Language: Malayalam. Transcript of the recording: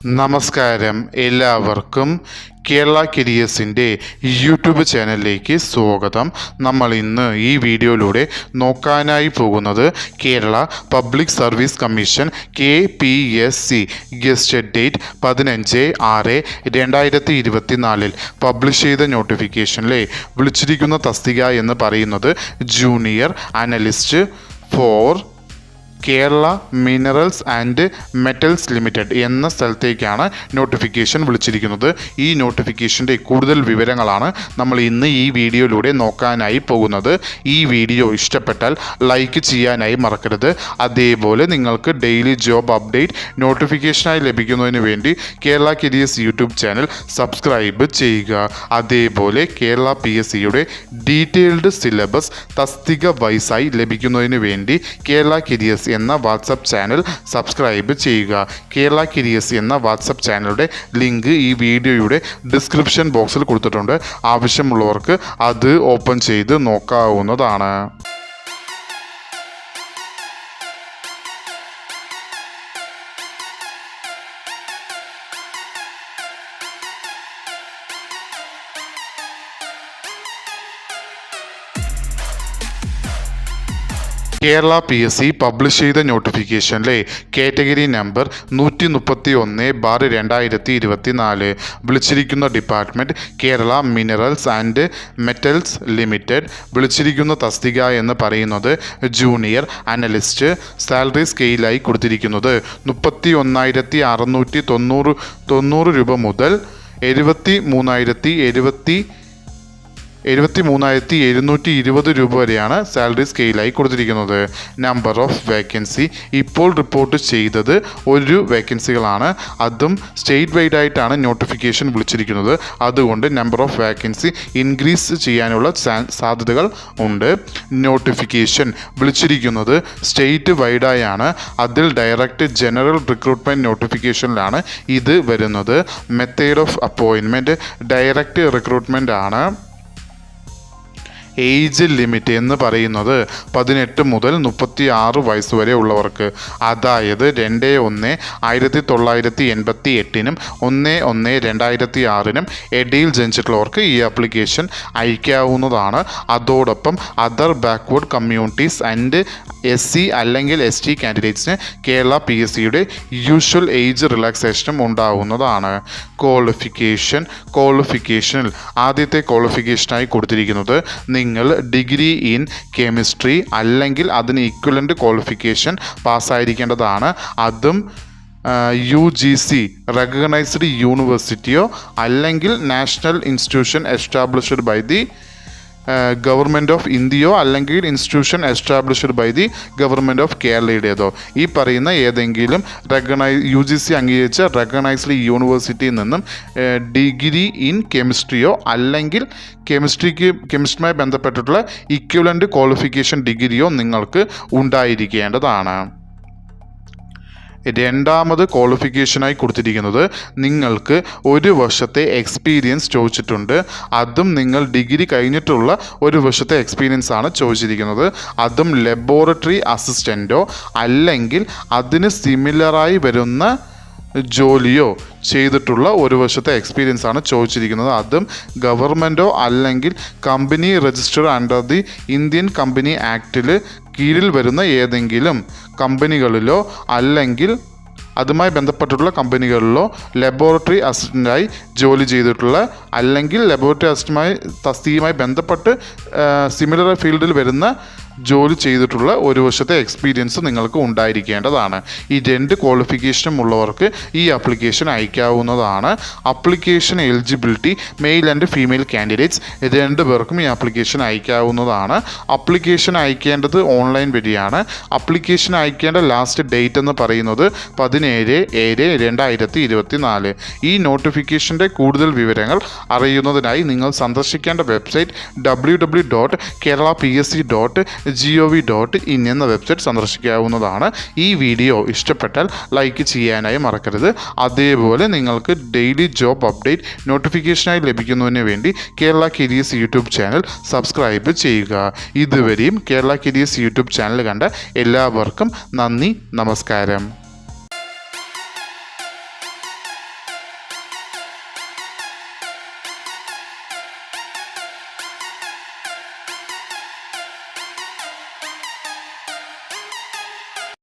നമസ്കാരം, എല്ലാവർക്കും കേരള കരിയേഴ്സിൻ്റെ യൂട്യൂബ് ചാനലിലേക്ക് സ്വാഗതം. നമ്മൾ ഇന്ന് ഈ വീഡിയോയിലൂടെ നോക്കാനായി പോകുന്നത് Kerala public service commission KPSC gazetted date 15/6/2024 publish ചെയ്ത നോട്ടിഫിക്കേഷനിലെ വിളിച്ചിരിക്കുന്ന തസ്തിക എന്ന് പറയുന്നത് junior analyst for Kerala minerals and metals limited എന്ന സ്ഥലത്തേക്കാണ് നോട്ടിഫിക്കേഷൻ വിളിച്ചിരിക്കുന്നത്. ഈ നോട്ടിഫിക്കേഷൻ്റെ കൂടുതൽ വിവരങ്ങളാണ് നമ്മൾ ഇന്ന് ഈ വീഡിയോയിലൂടെ നോക്കാനായി പോകുന്നത്. ഈ വീഡിയോ ഇഷ്ടപ്പെട്ടാൽ ലൈക്ക് ചെയ്യാനായി മറക്കരുത്. അതേപോലെ നിങ്ങൾക്ക് ഡെയിലി ജോബ് അപ്ഡേറ്റ് നോട്ടിഫിക്കേഷനായി ലഭിക്കുന്നതിന് വേണ്ടി Kerala careers YouTube channel subscribe ചെയ്യുക. അതേപോലെ കേരള PSCയുടെ ഡീറ്റെയിൽഡ് സിലബസ് തസ്തിക വൈസായി ലഭിക്കുന്നതിന് വേണ്ടി കേരള കരിയേഴ്സ് എന്ന വാട്സപ്പ് ചാനൽ സബ്സ്ക്രൈബ് ചെയ്യുക. കേരള കരിയേഴ്സ് എന്ന വാട്സപ്പ് ചാനലിൻ്റെ ലിങ്ക് ഈ വീഡിയോയുടെ ഡിസ്ക്രിപ്ഷൻ ബോക്സിൽ കൊടുത്തിട്ടുണ്ട്. ആവശ്യമുള്ളവർക്ക് അത് ഓപ്പൺ ചെയ്ത് നോക്കാവുന്നതാണ്. കേരള PSC പബ്ലിഷ് ചെയ്ത നോട്ടിഫിക്കേഷനിലെ കാറ്റഗറി നമ്പർ 131/2024 വിളിച്ചിരിക്കുന്ന department Kerala minerals and metals limited. വിളിച്ചിരിക്കുന്ന തസ്തിക എന്ന് പറയുന്നത് ജൂനിയർ അനലിസ്റ്റ്. സാലറി സ്കെയിലായി കൊടുത്തിരിക്കുന്നത് 31,690 രൂപ മുതൽ 73,720 രൂപ വരെയാണ് സാലറി സ്കെയിലായി കൊടുത്തിരിക്കുന്നത്. നമ്പർ ഓഫ് വേക്കൻസി ഇപ്പോൾ റിപ്പോർട്ട് ചെയ്തത് ഒരു വേക്കൻസികളാണ്. അതും സ്റ്റേറ്റ് വൈഡ് ആയിട്ടാണ് നോട്ടിഫിക്കേഷൻ വിളിച്ചിരിക്കുന്നത്. അതുകൊണ്ട് നമ്പർ ഓഫ് വേക്കൻസി ഇൻക്രീസ് ചെയ്യാനുള്ള സാധ്യതകൾ ഉണ്ട്. നോട്ടിഫിക്കേഷൻ വിളിച്ചിരിക്കുന്നത് സ്റ്റേറ്റ് വൈഡായാണ്. അതിൽ ഡയറക്റ്റ് ജനറൽ റിക്രൂട്ട്മെൻറ്റ് നോട്ടിഫിക്കേഷനിലാണ് ഇത് വരുന്നത്. Method of appointment direct recruitment ആണ്. ഏജ് ലിമിറ്റ് എന്ന് പറയുന്നത് 18 മുതൽ 36 വയസ്സ് വരെ ഉള്ളവർക്ക്, അതായത് 2/1/1988 1/1/2006 ഇടയിൽ ജനിച്ചിട്ടുള്ളവർക്ക് ഈ ആപ്ലിക്കേഷൻ അയക്കാവുന്നതാണ്. അതോടൊപ്പം other backward communities and SC അല്ലെങ്കിൽ ST കാൻഡിഡേറ്റ്സിന് കേരള PSCയുടെ യൂഷ്വൽ ഏജ് റിലാക്സേഷനും ഉണ്ടാവുന്നതാണ്. ക്വാളിഫിക്കേഷനിൽ ആദ്യത്തെ ക്വാളിഫിക്കേഷനായി കൊടുത്തിരിക്കുന്നത് നിങ്ങൾ ഡിഗ്രി ഇൻ കെമിസ്ട്രി അല്ലെങ്കിൽ അതിന് ഈക്വലൻ്റ് ക്വാളിഫിക്കേഷൻ പാസ്സായിരിക്കേണ്ടതാണ്. അതും UGC റെക്കഗ്നൈസ്ഡ് യൂണിവേഴ്സിറ്റിയോ അല്ലെങ്കിൽ national institution established by the government of ഇന്ത്യയോ അല്ലെങ്കിൽ institution established by the government of കേരളയുടേതോ, ഈ പറയുന്ന ഏതെങ്കിലും UGC അംഗീകരിച്ച റെക്കഗ്നൈസ്ഡ് യൂണിവേഴ്സിറ്റിയിൽ നിന്നും ഡിഗ്രി ഇൻ കെമിസ്ട്രിയോ അല്ലെങ്കിൽ കെമിസ്ട്രിയുമായി ബന്ധപ്പെട്ടിട്ടുള്ള ഇക്വലൻ്റ് ക്വാളിഫിക്കേഷൻ ഡിഗ്രിയോ നിങ്ങൾക്ക് ഉണ്ടായിരിക്കേണ്ടതാണ്. രണ്ടാമത് ക്വാളിഫിക്കേഷനായി കൊടുത്തിരിക്കുന്നത് നിങ്ങൾക്ക് 1 വർഷത്തെ എക്സ്പീരിയൻസ് ചോദിച്ചിട്ടുണ്ട്. അതും നിങ്ങൾ ഡിഗ്രി കഴിഞ്ഞിട്ടുള്ള 1 വർഷത്തെ എക്സ്പീരിയൻസ് ആണ് ചോദിച്ചിരിക്കുന്നത്. അതും ലബോറട്ടറി അസിസ്റ്റൻറ്റോ അല്ലെങ്കിൽ അതിന് സിമിലറായി വരുന്ന ജോലിയോ ചെയ്തിട്ടുള്ള 1 വർഷത്തെ എക്സ്പീരിയൻസ് ആണ് ചോദിച്ചിരിക്കുന്നത്. അതും ഗവൺമെൻറ്റോ അല്ലെങ്കിൽ company register under the Indian company ആക്ടിൽ കീഴിൽ വരുന്ന ഏതെങ്കിലും കമ്പനികളിലോ അല്ലെങ്കിൽ അതുമായി ബന്ധപ്പെട്ടിട്ടുള്ള കമ്പനികളിലോ ലബോറട്ടറി അസിസ്റ്റൻ്റായി ജോലി ചെയ്തിട്ടുള്ള അല്ലെങ്കിൽ ലബോറട്ടറി അസിസ്റ്റൻ്റായി തസ്തികയുമായി ബന്ധപ്പെട്ട് സിമിലർ ഫീൽഡിൽ വരുന്ന ജോലി ചെയ്തിട്ടുള്ള 1 വർഷത്തെ എക്സ്പീരിയൻസ് നിങ്ങൾക്ക് ഉണ്ടായിരിക്കേണ്ടതാണ്. ഈ 2 ക്വാളിഫിക്കേഷനും ഉള്ളവർക്ക് ഈ ആപ്ലിക്കേഷൻ അയക്കാവുന്നതാണ്. Application eligibility male and female candidates 2 പേർക്കും ഈ ആപ്ലിക്കേഷൻ അയക്കാവുന്നതാണ്. ആപ്ലിക്കേഷൻ അയക്കേണ്ടത് ഓൺലൈൻ വഴിയാണ്. ആപ്ലിക്കേഷൻ അയക്കേണ്ട ലാസ്റ്റ് ഡേറ്റ് എന്ന് പറയുന്നത് 17/7/2024. ഈ നോട്ടിഫിക്കേഷൻ്റെ കൂടുതൽ വിവരങ്ങൾ അറിയുന്നതിനായി നിങ്ങൾ സന്ദർശിക്കേണ്ട വെബ്സൈറ്റ് www.keralapsc.gov.in എന്ന വെബ്സൈറ്റ് സന്ദർശിക്കാവുന്നതാണ്. ഈ വീഡിയോ ഇഷ്ടപ്പെട്ടാൽ ലൈക്ക് ചെയ്യാനായി മറക്കരുത്. അതേപോലെ നിങ്ങൾക്ക് ഡെയിലി ജോബ് അപ്ഡേറ്റ് നോട്ടിഫിക്കേഷനായി ലഭിക്കുന്നതിന് വേണ്ടി Kerala careers YouTube channel subscribe ചെയ്യുക. ഇതുവരെയും കേരള കരിയേഴ്സ് യൂട്യൂബ് ചാനൽ കണ്ട എല്ലാവർക്കും നന്ദി, നമസ്കാരം.